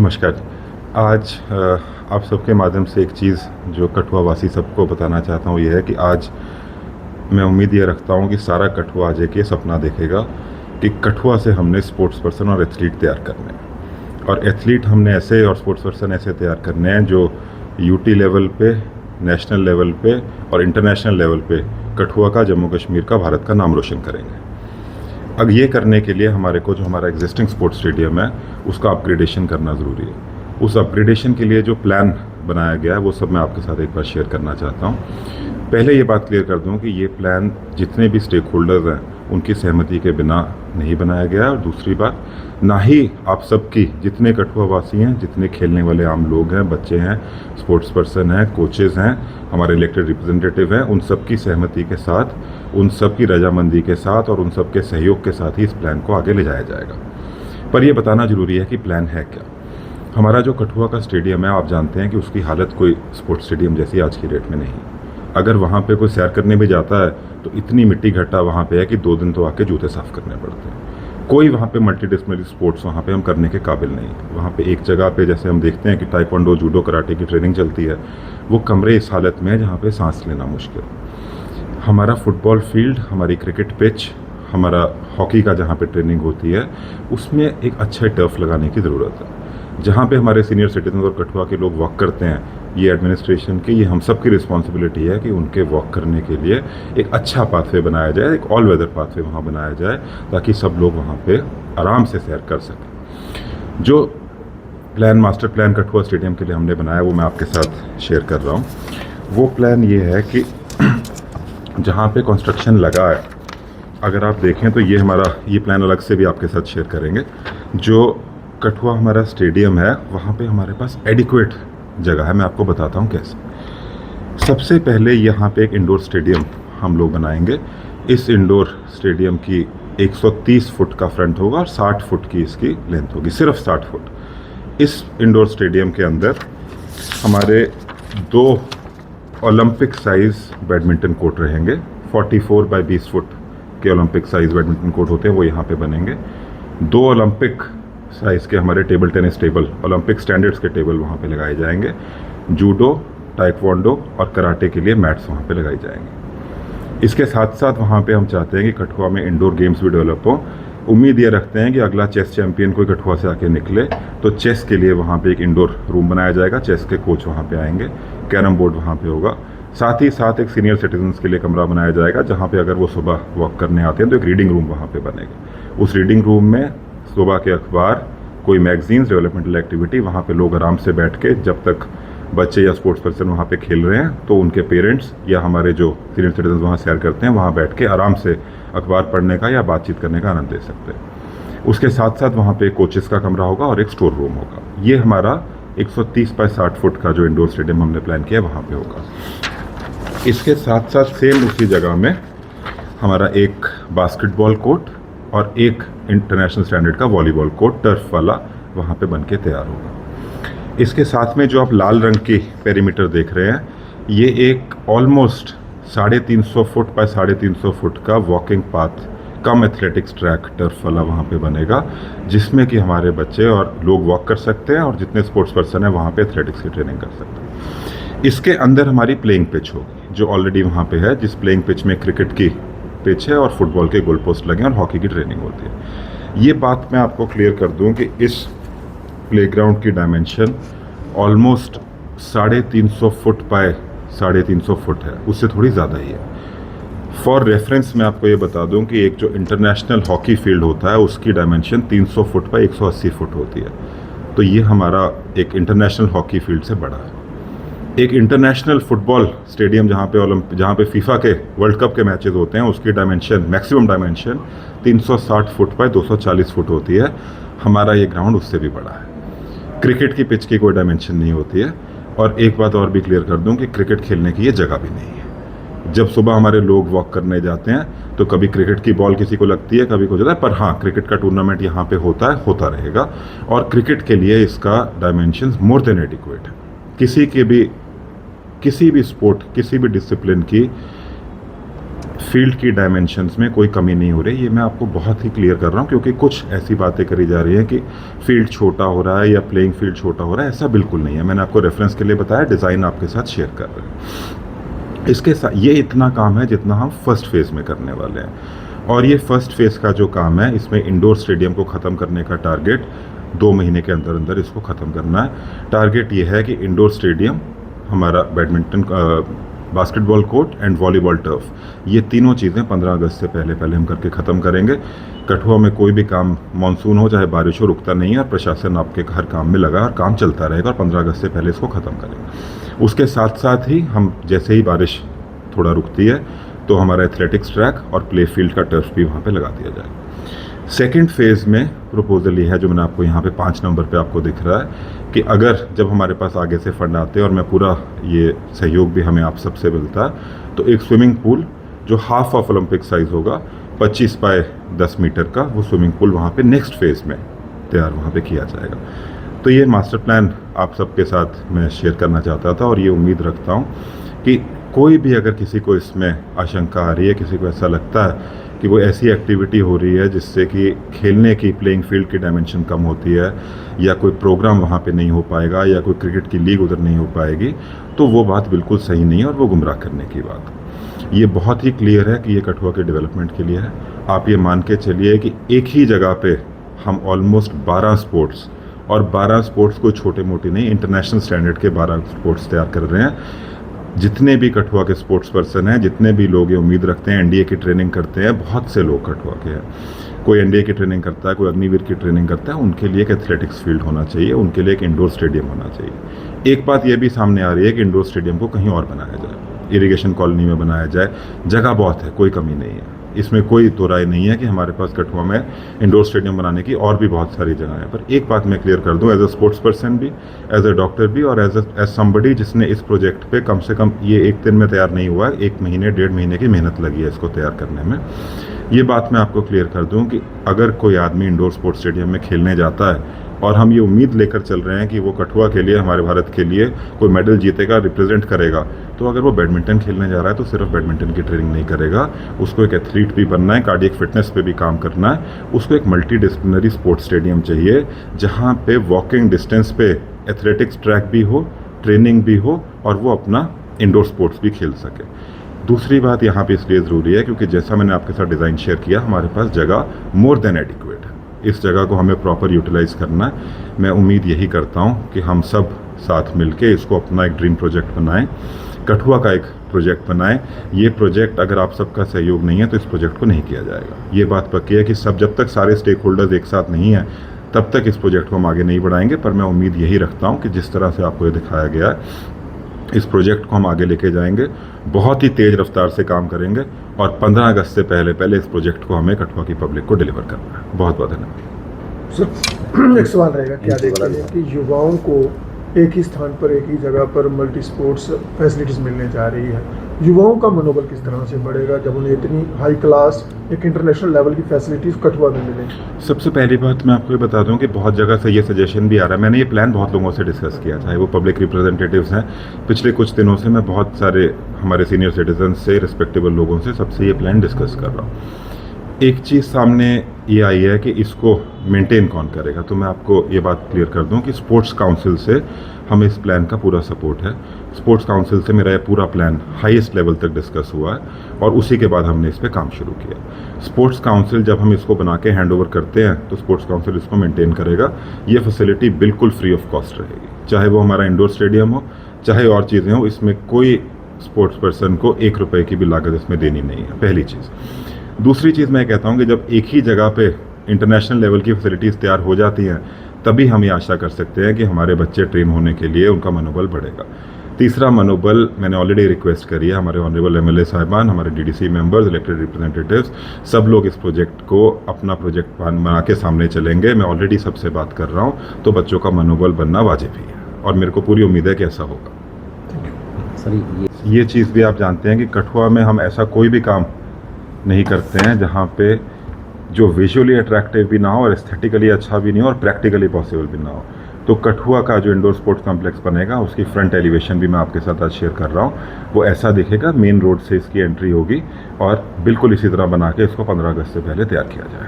नमस्कार। आज आप सबके माध्यम से एक चीज़ जो कठुआ वासी सबको बताना चाहता हूँ, ये है कि आज मैं उम्मीद ये रखता हूँ कि सारा कठुआ आज एक ये सपना देखेगा कि कठुआ से हमने स्पोर्ट्स पर्सन और एथलीट तैयार करने हैं, और एथलीट हमने ऐसे और स्पोर्ट्स पर्सन ऐसे तैयार करने हैं जो यूटी लेवल पे, नेशनल लेवल पे और इंटरनेशनल लेवल पे कठुआ का, जम्मू कश्मीर का, भारत का नाम रोशन करेंगे। अब ये करने के लिए हमारे को जो हमारा एग्जिस्टिंग स्पोर्ट्स स्टेडियम है उसका अपग्रेडेशन करना ज़रूरी है। उस अपग्रेडेशन के लिए जो प्लान बनाया गया है वो सब मैं आपके साथ एक बार शेयर करना चाहता हूँ। पहले ये बात क्लियर कर दूँ कि ये प्लान जितने भी स्टेक होल्डर्स हैं उनकी सहमति के बिना नहीं बनाया गया है, और दूसरी बात, ना ही आप सबकी, जितने कठुआ वासी हैं, जितने खेलने वाले आम लोग हैं, बच्चे हैं, स्पोर्ट्स पर्सन हैं, कोचेज़ हैं, हमारे इलेक्टेड रिप्रेजेंटेटिव हैं, उन सब की सहमति के साथ, उन सब की रजामंदी के साथ और उन सब के सहयोग के साथ ही इस प्लान को आगे ले जाया जाएगा। पर यह बताना ज़रूरी है कि प्लान है क्या। हमारा जो कठुआ का स्टेडियम है, आप जानते हैं कि उसकी हालत कोई स्पोर्ट्स स्टेडियम जैसी आज की डेट में नहीं। अगर वहाँ पे कोई सैर करने भी जाता है तो इतनी मिट्टी घट्टा वहाँ पे है कि 2 दिन तो आके जूते साफ़ करने पड़ते हैं। कोई वहाँ पे मल्टीडिसिप्लिनरी स्पोर्ट्स वहाँ पे हम करने के काबिल नहीं है। वहाँ पे एक जगह पे जैसे हम देखते हैं कि ताइक्वांडो, जूडो, कराटे की ट्रेनिंग चलती है, वो कमरे इस हालत में है जहाँ पे सांस लेना मुश्किल। हमारा फुटबॉल फील्ड, हमारी क्रिकेट पिच, हमारा हॉकी का जहाँ पे ट्रेनिंग होती है, उसमें एक अच्छा टर्फ लगाने की ज़रूरत है। जहाँ पे हमारे सीनियर सिटीजन और कठुआ के लोग वॉक करते हैं, ये एडमिनिस्ट्रेशन की, ये हम सब की रिस्पॉन्सिबिलिटी है कि उनके वॉक करने के लिए एक अच्छा पाथवे बनाया जाए, एक ऑल वेदर पाथवे वहाँ बनाया जाए, ताकि सब लोग वहाँ पे आराम से सैर कर सकें। जो plan, master plan Kathua stadium के लिए हमने बनाया, वो मैं आपके साथ शेयर कर रहा हूँ। वो प्लान ये है कि जहाँ पे कंस्ट्रक्शन लगा है, अगर आप देखें तो ये हमारा, ये प्लान अलग से भी आपके साथ शेयर करेंगे। जो कठुआ हमारा स्टेडियम है, वहाँ पे हमारे पास एडिक्वेट जगह है। मैं आपको बताता हूँ कैसे। सबसे पहले यहाँ पे एक इंडोर स्टेडियम हम लोग बनाएंगे। इस इंडोर स्टेडियम की 130 फुट का फ्रंट होगा और 60 फुट की इसकी लेंथ होगी, सिर्फ 60 फुट। इस इंडोर स्टेडियम के अंदर हमारे 2 ओलंपिक साइज़ बैडमिंटन कोर्ट रहेंगे। 44 बाई 20 फुट के ओलंपिक साइज़ बैडमिंटन कोर्ट होते हैं, वो यहाँ पे बनेंगे। 2 ओलंपिक साइज़ के हमारे table tennis table, Olympic standards के टेबल वहाँ पे लगाए जाएंगे। जूडो, ताइक्वांडो और कराटे के लिए मैट्स वहाँ पे लगाई जाएंगे। इसके साथ साथ वहाँ पे हम चाहते हैं कि कठुआ में इंडोर गेम्स भी डेवलप हों। उम्मीद ये रखते हैं कि अगला चेस चैंपियन कोई कठुआ से आके निकले तो चेस के लिए वहाँ पे एक इंडोर रूम बनाया जाएगा, चेस के कोच वहाँ पे आएंगे, कैरम बोर्ड वहाँ पे होगा। साथ ही साथ एक सीनियर सिटीजन्स के लिए कमरा बनाया जाएगा, जहाँ पे अगर वो सुबह वॉक करने आते हैं तो एक रीडिंग रूम वहाँ पे बनेगा। उस रीडिंग रूम में सुबह के अखबार, कोई मैगजीन्स, डेवलपमेंटल एक्टिविटी, वहाँ पे लोग आराम से बैठ के, जब तक बच्चे या स्पोर्ट्स पर्सन वहाँ पे खेल रहे हैं तो उनके पेरेंट्स या हमारे जो सीनियर सिटीजन वहाँ सैर करते हैं, वहाँ बैठ के आराम से अखबार पढ़ने का या बातचीत करने का आनंद ले सकते हैं। उसके साथ साथ वहाँ पे कोचेस का कमरा होगा और एक स्टोर रूम होगा। ये हमारा 130 बाई 60 फुट का जो इंडोर स्टेडियम हमने प्लान किया वहाँ पे होगा। इसके साथ साथ सेम उसी जगह में हमारा एक बास्केटबॉल कोर्ट और एक इंटरनेशनल स्टैंडर्ड का वॉलीबॉल कोर्ट, टर्फ वाला, वहाँ पे बन के तैयार होगा। इसके साथ में जो आप लाल रंग की पेरीमीटर देख रहे हैं, ये एक ऑलमोस्ट 350 फुट बाय 350 फुट का वॉकिंग पाथ कम एथलेटिक्स ट्रैक, टर्फ वाला वहाँ पे बनेगा, जिसमें कि हमारे बच्चे और लोग वॉक कर सकते हैं और जितने स्पोर्ट्स पर्सन हैं वहाँ पे एथलेटिक्स की ट्रेनिंग कर सकते हैं। इसके अंदर हमारी प्लेइंग पिच होगी, जो ऑलरेडी वहाँ पे है, जिस प्लेइंग पिच में क्रिकेट की पिच है और फुटबॉल के गोल पोस्ट लगे और हॉकी की ट्रेनिंग होती है। ये बात मैं आपको क्लियर कर दूं कि इस प्लेग्राउंड की dimension almost 350 foot by 350 foot है, उससे थोड़ी ज़्यादा ही है। फॉर रेफरेंस मैं आपको ये बता दूं कि एक जो इंटरनेशनल हॉकी फील्ड होता है उसकी डायमेंशन 300 फुट बाय 180 फुट होती है। तो ये हमारा एक इंटरनेशनल हॉकी फील्ड से बड़ा है। एक इंटरनेशनल फुटबॉल स्टेडियम जहाँ पे फीफा के वर्ल्ड कप के मैचेस होते हैं, उसकी dimension, maximum dimension 360 foot by 240 foot होती है। हमारा ये ग्राउंड उससे भी बड़ा है। क्रिकेट की पिच की कोई डायमेंशन नहीं होती है। और एक बात और भी क्लियर कर दूं कि क्रिकेट खेलने की ये जगह भी नहीं है। जब सुबह हमारे लोग वॉक करने जाते हैं तो कभी क्रिकेट की बॉल किसी को लगती है, कभी कुछ होता है, पर हाँ, क्रिकेट का टूर्नामेंट यहाँ पे होता है, होता रहेगा। और क्रिकेट के लिए इसका डायमेंशन मोर देन एडिक्वेट है। किसी भी स्पोर्ट, किसी भी डिसिप्लिन की फील्ड की डायमेंशंस में कोई कमी नहीं हो रही। ये मैं आपको बहुत ही क्लियर कर रहा हूँ, क्योंकि कुछ ऐसी बातें करी जा रही हैं कि फील्ड छोटा हो रहा है या प्लेइंग फील्ड छोटा हो रहा है। ऐसा बिल्कुल नहीं है। मैंने आपको रेफरेंस के लिए बताया, डिज़ाइन आपके साथ शेयर कर रहे हैं। इसके साथ ये इतना काम है जितना हम फर्स्ट फेज़ में करने वाले हैं। और ये फर्स्ट फेज़ का जो काम है, इसमें इंडोर स्टेडियम को ख़त्म करने का टारगेट 2 महीने के अंदर अंदर इसको ख़त्म करना है। टारगेट ये है कि इंडोर स्टेडियम, हमारा badminton basketball court and volleyball turf, ये तीनों चीज़ें 15 अगस्त से पहले पहले हम करके ख़त्म करेंगे। कठुआ में कोई भी काम, मानसून हो चाहे बारिश हो, रुकता नहीं है और प्रशासन आपके हर काम में लगा और काम चलता रहेगा और 15 अगस्त से पहले इसको ख़त्म करेंगे। उसके साथ साथ ही हम जैसे ही बारिश थोड़ा रुकती है तो हमारा एथलेटिक्स ट्रैक और प्ले फील्ड का टर्फ भी वहाँ पे लगा दिया जाएगा। सेकेंड फेज़ में प्रपोजल ये है, जो मैंने आपको यहाँ पे 5 नंबर पे आपको दिख रहा है, कि अगर जब हमारे पास आगे से फंड आते हैं और मैं पूरा ये सहयोग भी हमें आप सबसे मिलता है, तो एक स्विमिंग पूल जो हाफ ऑफ ओलंपिक साइज़ होगा, 25 बाय 10 मीटर का, वो स्विमिंग पूल वहाँ पे नेक्स्ट फेज़ में तैयार वहाँ पे किया जाएगा। तो ये मास्टर प्लान आप सबके साथ मैं शेयर करना चाहता था और ये उम्मीद रखता हूँ कि कोई भी अगर किसी को इसमें आशंका आ रही है, किसी को ऐसा लगता है कि वो ऐसी एक्टिविटी हो रही है जिससे कि खेलने की, प्लेइंग फील्ड की डायमेंशन कम होती है, या कोई प्रोग्राम वहाँ पे नहीं हो पाएगा, या कोई क्रिकेट की लीग उधर नहीं हो पाएगी, तो वो बात बिल्कुल सही नहीं है और वो गुमराह करने की बात। ये बहुत ही क्लियर है कि ये कठुआ के डेवलपमेंट के लिए है। आप ये मान के चलिए कि एक ही जगह पे हम ऑलमोस्ट 12 स्पोर्ट्स, और 12 स्पोर्ट्स कोई छोटे मोटे नहीं, इंटरनेशनल स्टैंडर्ड के 12 स्पोर्ट्स तैयार कर रहे हैं। जितने भी कठुआ के स्पोर्ट्स पर्सन हैं, जितने भी लोग ये उम्मीद रखते हैं एनडीए की ट्रेनिंग करते हैं, बहुत से लोग कठुआ के हैं। कोई एनडीए की ट्रेनिंग करता है, कोई अग्निवीर की ट्रेनिंग करता है, उनके लिए एक एथलेटिक्स फील्ड होना चाहिए, उनके लिए एक इंडोर स्टेडियम होना चाहिए। एक बात ये भी सामने आ रही है कि इंडोर स्टेडियम को कहीं और बनाया जाए, इरिगेशन कॉलोनी में बनाया जाए, जगह बहुत है, कोई कमी नहीं है, इसमें कोई दो राय नहीं है कि हमारे पास कठुआ में इंडोर स्टेडियम बनाने की और भी बहुत सारी जगह है। पर एक बात मैं क्लियर कर दूं, एज अ स्पोर्ट्स पर्सन भी, एज अ डॉक्टर भी, और एज समबडी जिसने इस प्रोजेक्ट पे कम से कम, ये एक दिन में तैयार नहीं हुआ है, 1 महीने 1.5 महीने की मेहनत लगी है इसको तैयार करने में। ये बात मैं आपको क्लियर कर दूं कि अगर कोई आदमी इंडोर स्पोर्ट्स स्टेडियम में खेलने जाता है और हम ये उम्मीद लेकर चल रहे हैं कि वो कठुआ के लिए, हमारे भारत के लिए कोई मेडल जीतेगा, रिप्रेजेंट करेगा, तो अगर वो बैडमिंटन खेलने जा रहा है तो सिर्फ बैडमिंटन की ट्रेनिंग नहीं करेगा, उसको एक एथलीट भी बनना है, कार्डियक फिटनेस पे भी काम करना है, उसको एक मल्टी डिसिप्लिनरी स्पोर्ट्स स्टेडियम चाहिए जहाँ पे वॉकिंग डिस्टेंस पे एथलेटिक्स ट्रैक भी हो, ट्रेनिंग भी हो और वो अपना इंडोर स्पोर्ट्स भी खेल सके। दूसरी बात यहाँ पे इसलिए ज़रूरी है क्योंकि जैसा मैंने आपके साथ डिज़ाइन शेयर किया, हमारे पास जगह मोर देन एडिक्वेट है। इस जगह को हमें प्रॉपर यूटिलाइज़ करना है। मैं उम्मीद यही करता हूँ कि हम सब साथ मिलके इसको अपना एक ड्रीम प्रोजेक्ट बनाएं, कठुआ का एक प्रोजेक्ट बनाएं। ये प्रोजेक्ट अगर आप सबका सहयोग नहीं है तो इस प्रोजेक्ट को नहीं किया जाएगा। ये बात पक्की है कि जब तक सारे स्टेक होल्डर्स एक साथ नहीं हैं तब तक इस प्रोजेक्ट को हम आगे नहीं बढ़ाएंगे। पर मैं उम्मीद यही रखता हूँ कि जिस तरह से आपको ये दिखाया गया है, इस प्रोजेक्ट को हम आगे लेके जाएंगे, बहुत ही तेज़ रफ्तार से काम करेंगे और 15 अगस्त से पहले पहले इस प्रोजेक्ट को हमें कठुआ की पब्लिक को डिलीवर करना है। बहुत बहुत धन्यवाद। सर, एक सवाल रहेगा, क्या देखते हैं कि युवाओं को एक ही स्थान पर, एक ही जगह पर मल्टी स्पोर्ट्स फैसिलिटीज़ मिलने जा रही है, युवाओं का मनोबल किस तरह से बढ़ेगा जब उन्हें इतनी हाई क्लास, एक इंटरनेशनल लेवल की फैसिलिटीज़ कठुआ में मिलेंगी? सबसे पहली बात मैं आपको ये बता दूं कि बहुत जगह से ये सजेशन भी आ रहा है। मैंने ये प्लान बहुत लोगों से डिस्कस किया, चाहे वो पब्लिक रिप्रेजेंटेटिव्स हैं। पिछले कुछ दिनों से मैं बहुत सारे हमारे सीनियर सिटीजन से, रिस्पेक्टेबल लोगों से, सबसे ये प्लान डिस्कस कर रहा हूँ। एक चीज़ सामने ये आई है कि इसको मेंटेन कौन करेगा। तो मैं आपको ये बात क्लियर कर दूं कि स्पोर्ट्स काउंसिल से हमें इस प्लान का पूरा सपोर्ट है। स्पोर्ट्स काउंसिल से मेरा ये पूरा प्लान हाईएस्ट लेवल तक डिस्कस हुआ है और उसी के बाद हमने इस पर काम शुरू किया। स्पोर्ट्स काउंसिल जब हम इसको बना के हैंड ओवर करते हैं तो स्पोर्ट्स काउंसिल इसको मेंटेन करेगा। ये फैसिलिटी बिल्कुल फ्री ऑफ कॉस्ट रहेगी, चाहे वो हमारा इंडोर स्टेडियम हो, चाहे और चीज़ें हो। इसमें कोई स्पोर्ट्स पर्सन को 1 रुपये की भी लागत इसमें देनी नहीं है, पहली चीज़। दूसरी चीज़ मैं कहता हूँ कि जब एक ही जगह पे इंटरनेशनल लेवल की फैसिलिटीज़ तैयार हो जाती हैं तभी हम ये आशा कर सकते हैं कि हमारे बच्चे ट्रेन होने के लिए उनका मनोबल बढ़ेगा। तीसरा मनोबल मैंने ऑलरेडी रिक्वेस्ट करी है, हमारे ऑनरेबल एमएलए साहिबान, हमारे डीडीसी मेंबर्स, इलेक्टेड रिप्रेजेंटेटिव्स, सब लोग इस प्रोजेक्ट को अपना प्रोजेक्ट बना के सामने चलेंगे। मैं ऑलरेडी सबसे बात कर रहा हूँ, तो बच्चों का मनोबल बनना वाजिब ही है और मेरे को पूरी उम्मीद है कि ऐसा होगा। सर, ये चीज़ भी आप जानते हैं कि कठुआ में हम ऐसा कोई भी काम नहीं करते हैं जहाँ पे जो विजुअली अट्रैक्टिव भी ना हो और एस्थेटिकली अच्छा भी नहीं हो और प्रैक्टिकली पॉसिबल भी ना हो। तो कठुआ का जो इंडोर स्पोर्ट्स कॉम्प्लेक्स बनेगा उसकी फ्रंट एलिवेशन भी मैं आपके साथ आज शेयर कर रहा हूँ। वो ऐसा दिखेगा, मेन रोड से इसकी एंट्री होगी और बिल्कुल इसी तरह बना के इसको 15 अगस्त से पहले तैयार किया जाएगा।